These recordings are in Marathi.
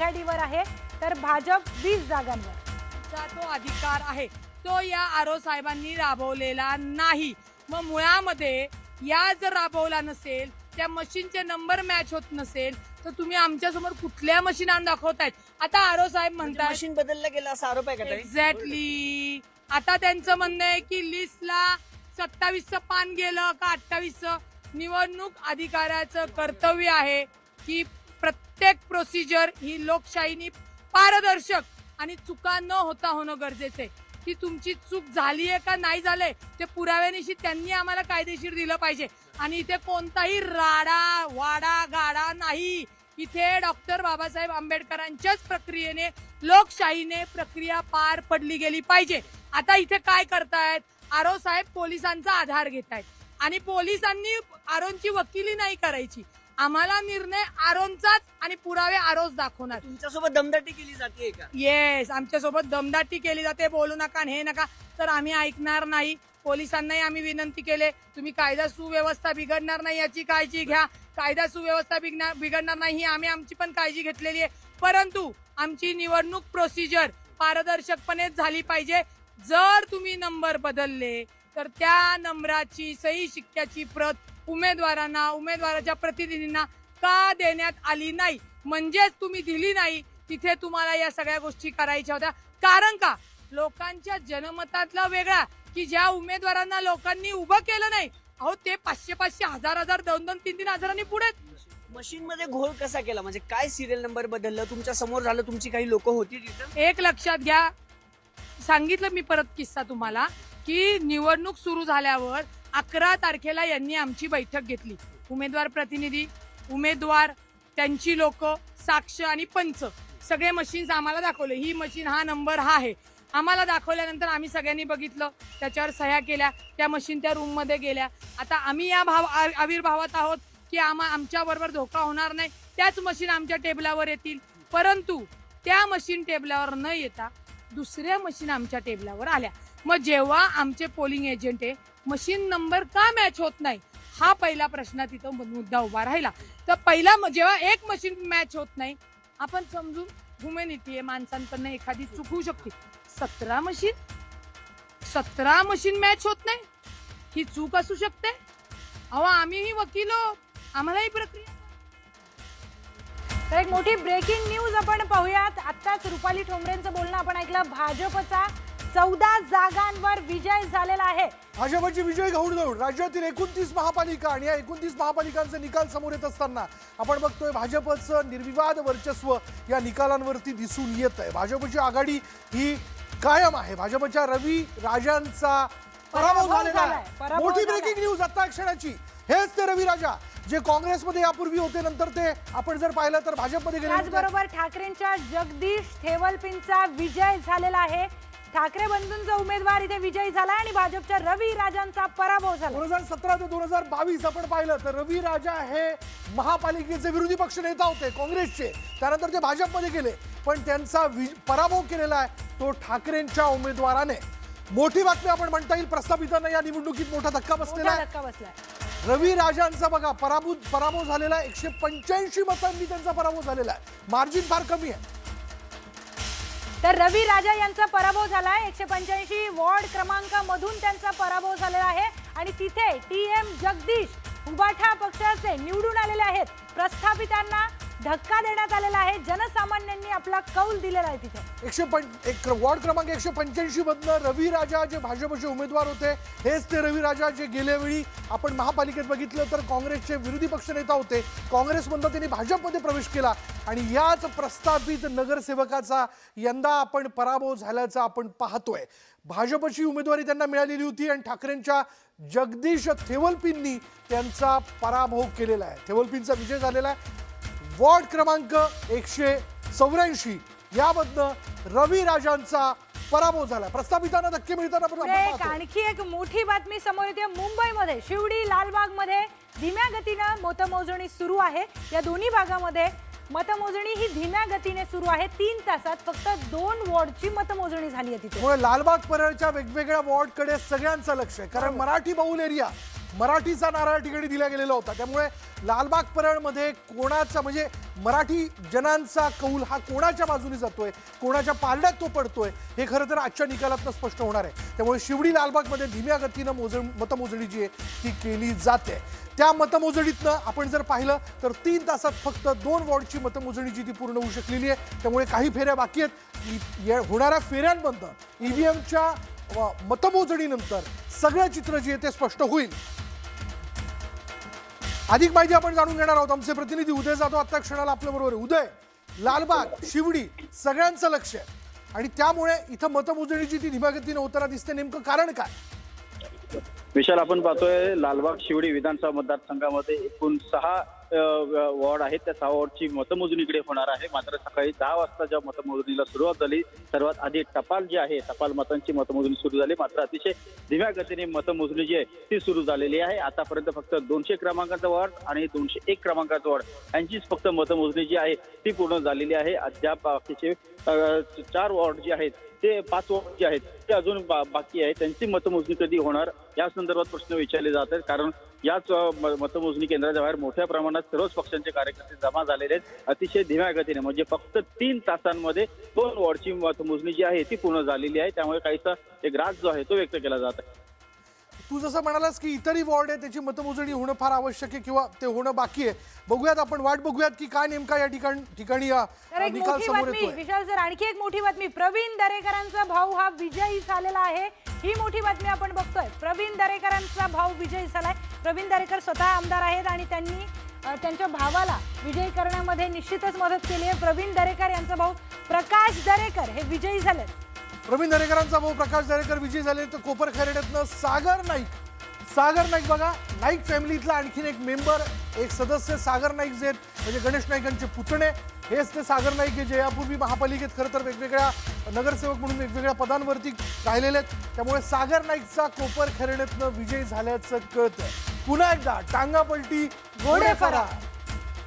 आघाडीवर आहे तर भाजप 20 जागांवर. तो अधिकार आहे तो या आरो साहेबांनी राबवलेला नाही. मग मुळामध्ये या जर राबवला नसेल, त्या मशीनचे नंबर मॅच होत नसेल, तर तुम्ही आमच्या समोर कुठल्या मशीन आणून दाखवतायत? आता आरो साहेब म्हणतात मशीन बदललं गेलं असा आरोप आहे का ताई? एक्झॅक्टली. आता त्यांचं म्हणणं आहे की लिस्टला 27चं पान गेलं का 28चं. निवडणूक अधिकाऱ्याचं कर्तव्य आहे की प्रत्येक प्रोसिजर ही लोकशाहीनी पारदर्शक आणि चुका न होता होणं गरजेचं आहे. की तुमची चूक झाली आहे का नाही झालंय ते पुराव्यानिशी त्यांनी आम्हाला कायदेशीर दिलं पाहिजे. आणि इथे कोणताही राडा वाडा गाडा नाही. इथे डॉक्टर बाबासाहेब आंबेडकरांच्याच प्रक्रियेने लोकशाहीने प्रक्रिया पार पडली गेली पाहिजे. आता इथे काय करतायत? आरो साहेब पोलिसांचा आधार घेतायत आणि पोलिसांनी आरोंची वकिली नाही करायची. आम्हाला निर्णय आरोंचाच आणि पुरावे आरोच दाखवणार. तुमच्यासोबत दमदाटी केली जाते का? येस, आमच्यासोबत दमदाटी केली जाते. बोलू नका हे नका, तर आम्ही ऐकणार नाही. पोलिसांनाही आम्ही विनंती केले, तुम्ही कायदा सुव्यवस्था बिघडणार नाही याची काळजी घ्या. कायदा सुव्यवस्था बिघडणार नाही ही आम्ही आमची पण काळजी घेतलेली आहे. परंतु आमची निवडणूक प्रोसिजर पारदर्शकपणे झाली पाहिजे. जर तुम्ही नंबर बदलले तर त्या नंबराची सही शिक्क्याची प्रत उमेदवारांना उमेदवाराच्या प्रतिनिधींना का देण्यात आली नाही? म्हणजेच तुम्ही दिली नाही तिथे तुम्हाला या सगळ्या गोष्टी करायच्या होत्या. कारण का लोकांच्या जनमतातला वेगळा की ज्या उमेदवारांना लोकांनी उभं केलं नाही, अहो ते 500-500 हजार 2-2 हजारांनी पुढे. मशीन मध्ये घोळ कसा केला? म्हणजे काय सिरियल नंबर बदललं? तुमच्या समोर झालं? तुमची काही लोक होती तिथं? एक लक्षात घ्या, सांगितलं मी परत किस्सा तुम्हाला की निवडणूक सुरू झाल्यावर 11 तारखेला यांनी आमची बैठक घेतली. उमेदवार प्रतिनिधी, उमेदवार, त्यांची लोक, साक्ष आणि पंच सगळे मशीन्स आम्हाला दाखवले. ही मशीन हा नंबर हा आहे. आम्हाला दाखवल्यानंतर आम्ही सगळ्यांनी बघितलं, त्याच्यावर सह्या केल्या. त्या मशीन त्या रूम मध्ये गेल्या. आता आम्ही या आविर्भावात आहोत की आमच्या बरोबर धोका होणार नाही. त्याच मशीन आमच्या टेबलावर येतील. परंतु त्या मशीन टेबलावर न येता दुसऱ्या मशीन आमच्या टेबलावर आल्या. मग जेव्हा आमचे पोलिंग एजंट आहे, मशीन नंबर का मॅच होत नाही हा पहिला प्रश्न तिथं मुद्दा उभा राहिला. तर पहिला जेव्हा एक मशीन मॅच होत नाही, आपण समजून ह्युमॅनिटी आहे, माणसांकडनं एखादी चूक होऊ शकते. 17 मशीन मॅच होत नाही, ही चूक असू शकते. अहो आम्हीही वकीलो, आम्हालाही प्रक्रिया. तर एक मोठी ब्रेकिंग न्यूज आपण पाहूयात. आत्ताच रुपाली ठोंबरेंचं बोलणं आपण ऐकलं. भाजपचा 14 जागांवर विजय झालेला आहे. भाजपची विजय घाऊन जाऊन राज्यातील 29 महापालिका आणि या 29 महापालिकांचे निकाल समोर येत असताना आपण बघतोय भाजपचं निर्विवाद वर्चस्व या निकालांवरती दिसून येत आहे. भाजपची आघाडी ही कायम आहे. भाजपच्या रवी राजांचा पराभव झालेला आहे. मोठी ब्रेकिंग न्यूज आता क्षणाची. हेच ते रवी राजा जे काँग्रेसमध्ये यापूर्वी होते, नंतर ते आपण जर पाहिलं तर भाजपमध्ये गेले. त्याचबरोबर ठाकरेंच्या जगदीश थेवलपिंचा विजय झालेला आहे. ठाकरे बंधूंचा उमेदवार इथे विजयी झाला आणि भाजपच्या रवी राजांचा पराभव झाला. 2017 ते 2022 आपण पाहिलं तर रवी राजा हे महापालिकेचे विरोधी पक्ष नेता होते काँग्रेसचे. त्यानंतर ते भाजपमध्ये गेले, पण त्यांचा पराभव केलेला आहे तो ठाकरेंच्या उमेदवाराने. मोठी बातमी आपण म्हणता येईल. प्रस्थापितांना या निवडणुकीत मोठा धक्का बसलेला आहे. रवी राजांचा बघा पराभव झालेला आहे. 185 मतांनी त्यांचा पराभव झालेला आहे. मार्जिन फार कमी आहे. तर रवी राजा यांचा पराभव झाला आहे. 185 वॉर्ड क्रमांकामधून त्यांचा पराभव झालेला आहे आणि तिथे TM जगदीश उबाठा पक्षाचे निवडून आलेले आहेत. प्रस्थापितांना धक्का देण्यात आलेला आहे. जनसामान्यांनी आपला कौल दिलेला आहे. तिथे वॉर्ड क्रमांक 185 मधनं रवी राजा जे भाजपचे उमेदवार होते, हेच ते रवी राजा जे गेल्या वेळी आपण महापालिकेत बघितलं तर काँग्रेसचे विरोधी पक्ष नेता होते. काँग्रेसमधनं त्यांनी भाजपमध्ये प्रवेश केला आणि याच प्रस्थापित नगरसेवकाचा यंदा आपण पराभव झाल्याचा आपण पाहतोय. भाजपची उमेदवारी त्यांना मिळालेली होती आणि ठाकरेंच्या जगदीश थेवलपिंनी त्यांचा पराभव केलेला आहे. थेवलपिंचा विजय झालेला आहे. वॉर्ड क्रमांक 184 यामधनं रवी राजांचा पराभव झाला. प्रस्थापितांना धक्के मिळताना आणखी एक मोठी बातमी समोर येते. मुंबईमध्ये शिवडी लालबाग मध्ये धीम्या गतीनं मतमोजणी सुरू आहे. या दोन्ही भागामध्ये मतमोजणी ही धीम्या गतीने सुरू आहे. 3 तासात फक्त 2 वॉर्डची मतमोजणी झाली आहे. तिथे लालबाग परळच्या वेगवेगळ्या वॉर्डकडे सगळ्यांचं लक्ष आहे, कारण मराठी बहुल एरिया मराठीचा नारा या ठिकाणी दिला गेलेला होता. त्यामुळे लालबाग परळमध्ये कोणाचा म्हणजे मराठी जनांचा कौल हा कोणाच्या बाजूने जातोय, कोणाच्या पारड्यात तो पडतोय, हे खरं तर आजच्या निकालातनं स्पष्ट होणार आहे. त्यामुळे शिवडी लालबागमध्ये धीम्या गतीनं मतमोजणी जी आहे ती केली जाते. त्या मतमोजणीतनं आपण जर पाहिलं तर 3 तासात फक्त 2 वॉर्डची मतमोजणी जी ती पूर्ण होऊ शकलेली आहे. त्यामुळे काही फेऱ्या बाकी आहेत. होणाऱ्या फेऱ्यांमधनं ईव्हीएमच्या मतमोजणीनंतर सगळं चित्र जे आहे ते स्पष्ट होईल. अधिक माहिती आपण जाणून घेणार आहोत. आमचे प्रतिनिधी उदय जाधव आता क्षणाला आपल्या बरोबर आहे. उदय, लालबाग, शिवडी सगळ्यांचं लक्ष आहे आणि त्यामुळे इथं मतमोजणीची ती धीम्या गतीनं होताना दिसते. नेमकं कारण काय? विशाल, आपण पाहतोय लालबाग शिवडी विधानसभा मतदारसंघामध्ये एकूण 6 वॉर्ड आहेत. त्या 6 वॉर्डची मतमोजणी इकडे होणार आहे. मात्र सकाळी 10 वाजता ज्या मतमोजणीला सुरुवात झाली, सर्वात आधी टपाल जी आहे, टपाल मतांची मतमोजणी सुरू झाली. मात्र अतिशय धीम्या गतीने मतमोजणी जी आहे ती सुरू झालेली आहे. आतापर्यंत फक्त 200 क्रमांकाचा वॉर्ड आणि 201 क्रमांकाचा वॉर्ड यांचीच फक्त मतमोजणी जी आहे ती पूर्ण झालेली आहे. अद्याप बाकीचे 4 वॉर्ड जे आहेत ते 5 वॉर्ड जे आहेत ते अजून बाकी आहे. त्यांची मतमोजणी कधी होणार या संदर्भात प्रश्न विचारले जात आहेत. कारण याच मतमोजणी केंद्राच्या बाहेर मोठ्या प्रमाणात सर्वच पक्षांचे कार्यकर्ते जमा झालेले आहेत. अतिशय धीम्या गतीने म्हणजे फक्त 3 तासांमध्ये 2 वॉर्डची मतमोजणी जी आहे ती पूर्ण झालेली आहे. त्यामुळे काहीसा एक राज जो आहे तो व्यक्त केला जात आहे. तू जसं म्हणालास की इतरही वॉर्ड आहे त्याची मतमोजणी होणं फार आवश्यक आहे किंवा ते होणं बाकी आहे. बघूयात, आपण वाट बघूयात की काय नेमका या ठिकाणी तर एक निकाल मोठी समोर बातमी येतोय. विशाल सर, आणखी एक मोठी बातमी. प्रवीण दरेकरांचा भाऊ हा विजयी झालेला आहे. ही मोठी बातमी आपण बघतोय. प्रवीण दरेकरांचा भाऊ विजयी झालाय. प्रवीण दरेकर स्वतः आमदार आहेत आणि त्यांनी त्यांच्या भावाला विजयी करण्यामध्ये निश्चितच मदत केली आहे. प्रवीण दरेकर यांचा भाऊ प्रकाश दरेकर हे विजयी झाले. प्रवीण दरेकरांचा भाऊ प्रकाश दरेकर विजयी झाले. तर कोपर खरेड्यातनं सागर नाईक बघा, नाईक फॅमिलीतला आणखीन एक मेंबर, एक सदस्य सागर नाईक जे आहेत म्हणजे गणेश नाईकांचे पुतणे, हेच ते सागर नाईक जे यापूर्वी महापालिकेत खरं तर वेगवेगळ्या नगरसेवक म्हणून वेगवेगळ्या पदांवरती राहिलेले आहेत. त्यामुळे सागर नाईकचा कोपर खरेड्यातनं विजय झाल्याचं कळतंय. पुन्हा एकदा टांगापलटी घोडे फरार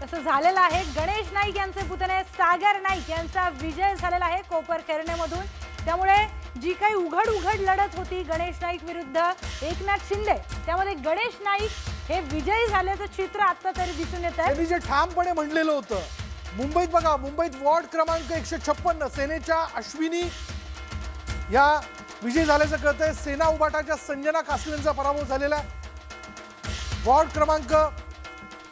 तसं झालेलं आहे. गणेश नाईक यांचे पुतणे सागर नाईक यांचा विजय झालेला आहे कोपर खैरनेमधून. त्यामुळे जी काही उघड लढत होती गणेश नाईक विरुद्ध एकनाथ शिंदे, त्यामध्ये गणेश नाईक हे विजयी झाल्याचं चित्र आता तरी दिसून येत आहे. त्यांनी जे ठामपणे म्हणलेलं होतं, मुंबईत बघा, मुंबईत वॉर्ड क्रमांक 156 सेनेच्या अश्विनी या विजयी झाल्याचं कळतंय. सेना उबाटाच्या संजना कासलेंचा पराभव झालेला आहे. वॉर्ड क्रमांक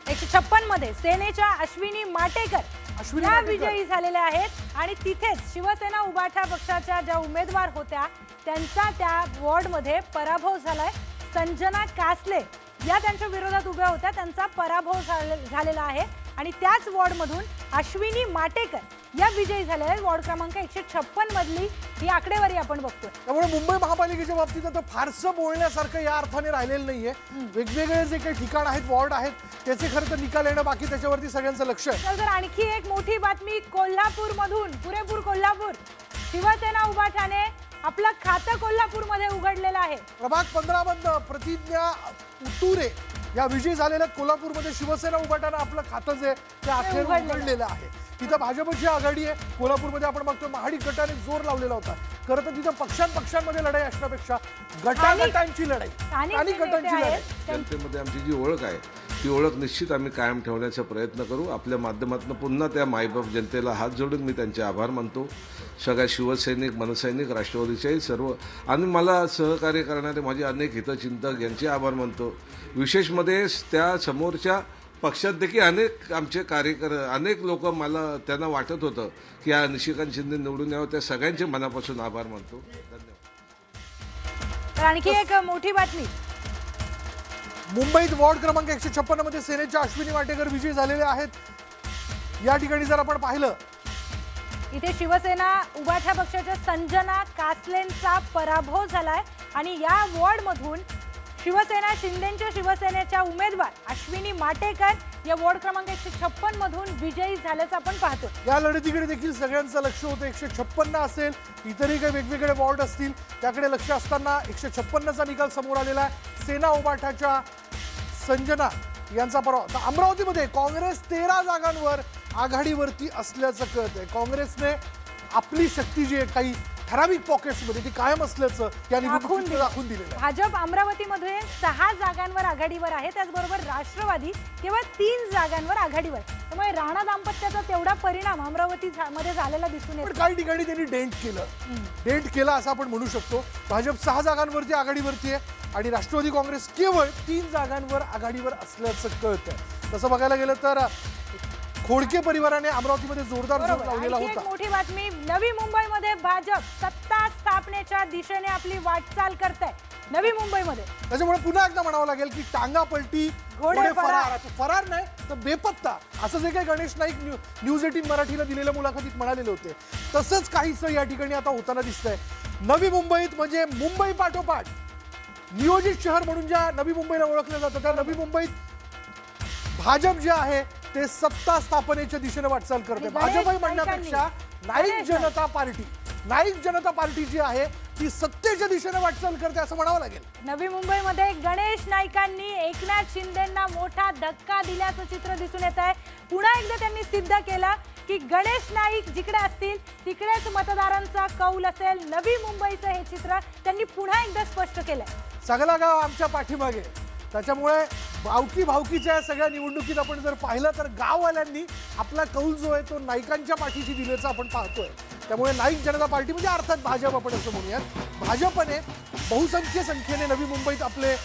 156 मध्ये सेनेच्या अश्विनी माटेकर या विजयी झालेल्या आहेत आणि तिथेच शिवसेना उबाठा पक्षाच्या ज्या उमेदवार होत्या त्यांचा त्या वॉर्डमध्ये पराभव झालाय. संजना कासले या त्यांच्या विरोधात उभ्या होत्या, त्यांचा पराभव झालेला आहे आणि त्याच वॉर्डमधून अश्विनी माटेकर या विजयी झालेल्या आहेत. वॉर्ड क्रमांक 156 मधली ही आकडेवारी आपण बघतोय. त्यामुळे मुंबई महापालिकेच्या बाबतीत आता फारसं बोलण्यासारखं या अर्थाने राहिलेलं नाहीये. वेगवेगळे जे काही ठिकाण आहेत, वॉर्ड आहेत, त्याचे खरं तर निकाल येणं बाकी, त्याच्यावरती सगळ्यांचं लक्ष आहे. तर आणखी एक मोठी बातमी कोल्हापूर मधून, पुरेपूर कोल्हापूर, शिवसेना उबाठाने आपलं खातं कोल्हापूरमध्ये उघडलेलं आहे. प्रभाग 15 मधनं प्रतिज्ञा उतुरे या विजयी झालेल्या कोल्हापूरमध्ये शिवसेना उबाटानं आपलं खातं जे ते अखेर उघडलेलं आहे. तिथं भाजपची आघाडी आहे. कोल्हापूरमध्ये आपण बघतो महाडिक गटाने जोर लावलेला होता. खरं तर तिथं पक्षांमध्ये लढाई असण्यापेक्षा गटांची लढाई, स्थानिक गटांची लढाई. जनतेमध्ये आमची जी ओळख आहे ती ओळख निश्चित आम्ही कायम ठेवण्याचा प्रयत्न करू. आपल्या माध्यमातून पुन्हा त्या मायबाप जनतेला हात जोडून मी त्यांचे आभार मानतो. सगळ्या शिवसैनिक, मनसैनिक, राष्ट्रवादीचे सर्व आणि मला सहकार्य करणारे माझे अनेक हितचिंतक यांचे आभार मानतो. विशेषमध्ये त्या समोरच्या पक्षात देखील अनेक आमचे अनेक लोक मला त्यांना वाटत होतं की या निशिकांत शिंदे निवडून यावं, त्या सगळ्यांचे मनापासून आभार मानतो. धन्यवाद. तर आणखी एक मोठी बातमी. मुंबईत वॉर्ड क्रमांक 156 मध्ये सेनेच्या अश्विनी वाटेकर विजयी झालेले आहेत. या ठिकाणी जर आपण पाहिलं, इथे शिवसेना उबाठा पक्षाच्या संजना कासलेंचा पराभव झालाय आणि या वॉर्डमधून शिवसेनेच्या उमेदवार अश्विनी माटेकर या वॉर्ड क्रमांक 156 मधून विजयी झाल्याचं आपण पाहतो. या लढतीकडे देखील सगळ्यांचं लक्ष होतं. 156 असेल, इतरही काही वेगवेगळे वॉर्ड असतील, त्याकडे लक्ष असताना 156चा निकाल समोर आलेला आहे. सेना उबाठाच्या संजना यांचा पराभव. तर अमरावतीमध्ये काँग्रेस 13 जागांवर आघाडीवरती असल्याचं कळतंय. काँग्रेसने आपली शक्ती जी आहे काही ठराविक पॉकेट्समध्ये ती कायम असल्याचं या निवडणुकीत दाखवून दिलेलं आहे. भाजप अमरावतीमध्ये 6 जागांवर आघाडीवर आहे, त्याचबरोबर राष्ट्रवादी केवळ 3 जागांवर आघाडीवर. त्यामुळे राणा दाम्पत्याचा तेवढा परिणाम मध्ये झालेला दिसून पण येतो. काही ठिकाणी त्यांनी डेंट केला असं आपण म्हणू शकतो. भाजप 6 जागांवरती आघाडीवरती आहे आणि राष्ट्रवादी काँग्रेस केवळ 3 जागांवर आघाडीवर असल्याचं कळतंय. तसं बघायला गेलं तर खोडके परिवाराने अमरावतीमध्ये जोरदार जोर बरोबर. लावलेला आणखी एक होता. मोठी बातमी, नवी मुंबईमध्ये भाजप सत्ता स्थापनेच्या दिशेने आपली वाटचाल करते. नवी मुंबईमध्ये त्याच्यामुळे पुन्हा एकदा म्हणावं लागेल की टांगा पलटी घोडे घोडे फरार. फरार. फरार नाही तर बेपत्ता असं जे काही गणेश नाईक न्यूज 18 मराठीला दिलेल्या मुलाखतीत म्हणालेले होते तसंच काहीसं या ठिकाणी आता होताना दिसतंय. नवी मुंबईत म्हणजे मुंबई पाठोपाठ नियोजित शहर म्हणून ज्या नवी मुंबईला ओळखलं जातं त्या नवी मुंबईत भाजप जे आहे ते सत्ता स्थापनेच्या दिशेने वाटचाल करते. आणि गणेश भाजपही म्हणण्यापेक्षा नाईक गणेश जनता पार्टी जी आहे ती सत्तेच्या दिशेने वाटचाल करते असं म्हणावं लागेल. नवी मुंबईमध्ये गणेश नाईकांनी एकनाथ शिंदेंना मोठा धक्का दिल्याचं चित्र दिसून येत आहे. पुन्हा एकदा त्यांनी सिद्ध केलं की गणेश नाईक जिकडे असतील तिकडेच मतदारांचा कौल असेल. नवी मुंबईचं हे चित्र त्यांनी पुन्हा एकदा स्पष्ट केलंय. सगळा गाव आमच्या पाठीमागे. त्याच्यामुळे भावकीच्या सगळ्या निवडणुकीत आपण जर पाहिलं तर गाववाल्यांनी आपला कौल जो आहे तो नाईकांच्या पाठीशी दिल्याचं आपण पाहतोय. त्यामुळे नाईक जनता पार्टी म्हणजे अर्थात भाजप आपण असं म्हणूयात, भाजपने बहुसंख्य संख्येने नवी मुंबईत आपले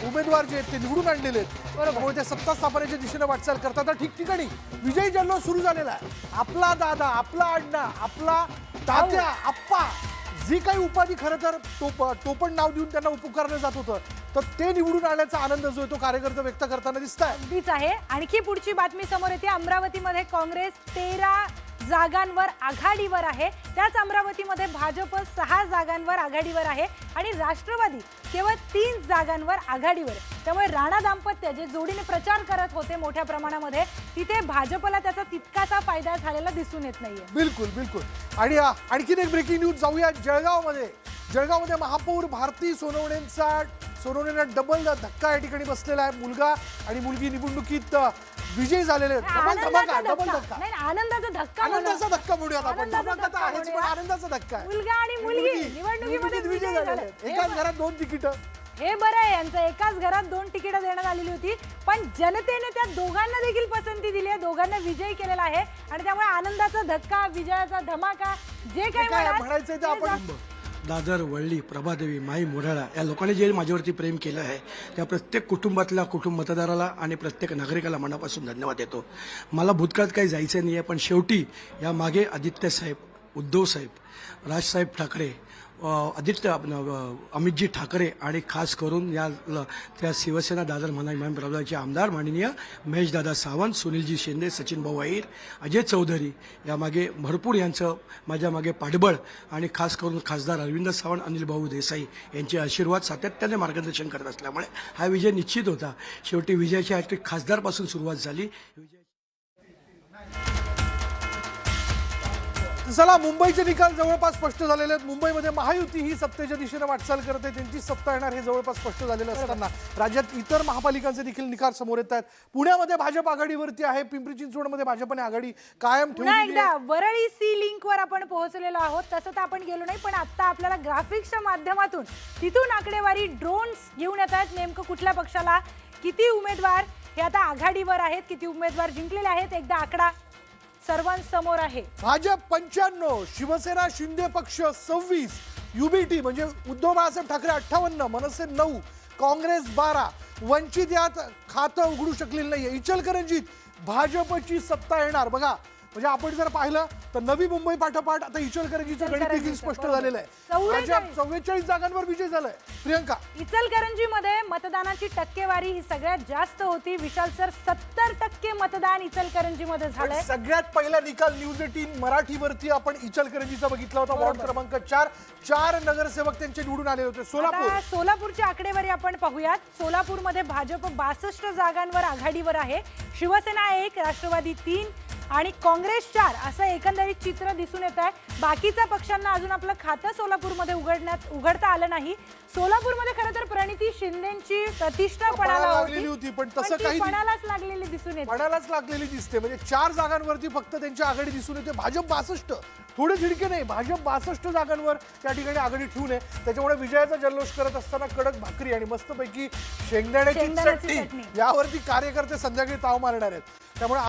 उमेदवार जे आहेत ते निवडून आणलेले आहेत. त्यामुळे ते सत्ता स्थापनेच्या दिशेने वाटचाल करतात. तर ठिकठिकाणी विजयी जल्लोष सुरू झालेला आहे. आपला दादा, आपला अण्णा, आपला तात्या, आप्पा जी काही उपाधी खरं तर टोपण नाव देऊन त्यांना पुकारलं जात होतं तर ते निवडून आल्याचा आनंद जो आहे तो कार्यकर्ते व्यक्त करताना दिसत आहे. अगदीच आहे. आणखी पुढची बातमी समोर येते. अमरावतीमध्ये काँग्रेस 13 जागांवर आघाडीवर आहे. त्याच अमरावतीमध्ये भाजप 6 जागांवर आघाडीवर आहे आणि राष्ट्रवादी केवळ 3 जागांवर आघाडीवर. त्यामुळे राणा दाम्पत्य जे जोडीने प्रचार करत होते मोठ्या प्रमाणामध्ये तिथे भाजपला त्याचा तितकासा फायदा झालेला दिसून येत नाहीये. बिलकुल. आणि आणखीन एक ब्रेकिंग न्यूज जाऊया. जळगावमध्ये महापौर भारती सोनवणेंना डबल धक्का या ठिकाणी बसलेला आहे. मुलगा आणि मुलगी निवडणुकीत विजयी झालेले आहेत. डबल धक्का. नाही, आनंदाचा धक्का म्हणूयात आपण. धमाका तर आहेच पण आनंदाचा धक्का आहे. मुलगा आणि मुलगी निवडणुकीमध्ये विजयी झाले. एकाच घरात 2 तिकीटं. हे बरं आहे. यांचं एकाच घरात 2 तिकीटं देण्यात आलेली होती पण जनतेने त्या दोघांना देखील पसंती दिली आहे. दोघांना विजयी केलेला आहे आणि त्यामुळे आनंदाचा धक्का, विजयाचा धमाका जे काही म्हणायचंय ते आपण दादर, वळली, प्रभादेवी, माई, मोढाळा या लोकांनी जे माझ्यावरती प्रेम केलं आहे त्या प्रत्येक कुटुंबातल्या मतदाराला आणि प्रत्येक नागरिकाला मनापासून धन्यवाद देतो. मला भूतकाळात काही जायचं नाही आहे पण शेवटी या मागे आदित्यसाहेब, उद्धवसाहेब, राजसाहेब ठाकरे, अमितजी ठाकरे आणि खास करून त्या शिवसेना दादर इमाम प्रभागाचे आमदार माननीय महेशदादा सावंत, सुनीलजी शिंदे, सचिन भाऊ अहिर, अजय चौधरी यामागे भरपूर यांचं माझ्या मागे पाठबळ आणि खास करून खासदार अरविंद सावंत, अनिल भाऊ देसाई यांचे आशीर्वाद सातत्याने मार्गदर्शन करत असल्यामुळे हा विजय निश्चित होता. शेवटी विजयाची हॅट्रिक खासदारपासून सुरुवात झाली. चला, मुंबईचे निकाल जवळपास स्पष्ट झालेले आहेत. मुंबईमध्ये महायुती ही सत्तेच्या दिशेने वाटचाल करते. त्यांची सत्ता येणार हे जवळपास स्पष्ट झालेलं असताना राज्यात इतर महापालिकांचे देखील निकाल समोर येत आहेत. पुण्यामध्ये भाजप आघाडीवरती आहे. पिंपरी चिंचवडमध्ये भाजपने आघाडी कायम ठेवली आहे. एकदा वरळी सी लिंक वर आपण पोहोचलेलो आहोत. तसं तर आपण गेलो नाही पण आता आपल्याला ग्राफिक्सच्या माध्यमातून तिथून आकडेवारी ड्रोन्स घेऊन येत आहेत. नेमकं कुठल्या पक्षाला किती उमेदवार हे आता आघाडीवर आहेत, किती उमेदवार जिंकलेले आहेत, एकदा आकडा सर्वांसमोर आहे. भाजप 95, शिवसेना शिंदे पक्ष 26, युबीटी म्हणजे उद्धव बाळासाहेब ठाकरे 58, मनसे 9, काँग्रेस 12, वंचित यात खातं उघडू शकलेलं नाहीये. इचलकरंजीत भाजपची सत्ता येणार. बघा म्हणजे आपण जर पाहिलं तर नवी मुंबई पाठोपाठ आता इचलकरंजीचं गणित देखील स्पष्ट झालेलं आहे. भाजप 44 जागांवर विजय झालाय. प्रियंका, इचलकरंजीमध्ये मतदानाची टक्केवारी ही सगळ्यात जास्त होती. विशाल सर, 70% मतदान इचलकरंजीमध्ये झालंय. सगळ्यात पहिला निकाल न्यूज 18 मराठीवरती आपण इचलकरंजीचा बघितला होता. वॉर्ड क्रमांक 4 नगरसेवक त्यांचे निवडून आले होते. सोलापूरची आकडेवारी आपण पाहूयात. सोलापूरमध्ये भाजप 62 जागांवर आघाडीवर आहे. शिवसेना 1, राष्ट्रवादी 3, आणि काँग्रेस 4 असं एकंदरीत चित्र दिसून येत आहे. बाकीच्या पक्षांना अजून आपलं खातं सोलापूरमध्ये उघडता आलं नाही. सोलापूरमध्ये खरं तर प्रणिती शिंदेची प्रतिष्ठा पणाला लागलेली होती, पण तसं ती काही पणालाच लागलेली दिसून येते. पणालाच लागलेली दिसते. म्हणजे 4 जागांवरती फक्त त्यांची आघाडी दिसून येते. भाजप 62, थोडे झिडके नाही, भाजप 62 जागांवर त्या ठिकाणी आघाडी ठेवून आहे. त्याच्यामुळे विजयाचा जल्लोष करत असताना कडक भाकरी आणि मस्तपैकी शेंगदाण्याची शेंगदाण्याची चटणी चटणी. यावरती कार्यकर्ते संध्याकाळी ताव मारणार आहेत. त्यामुळे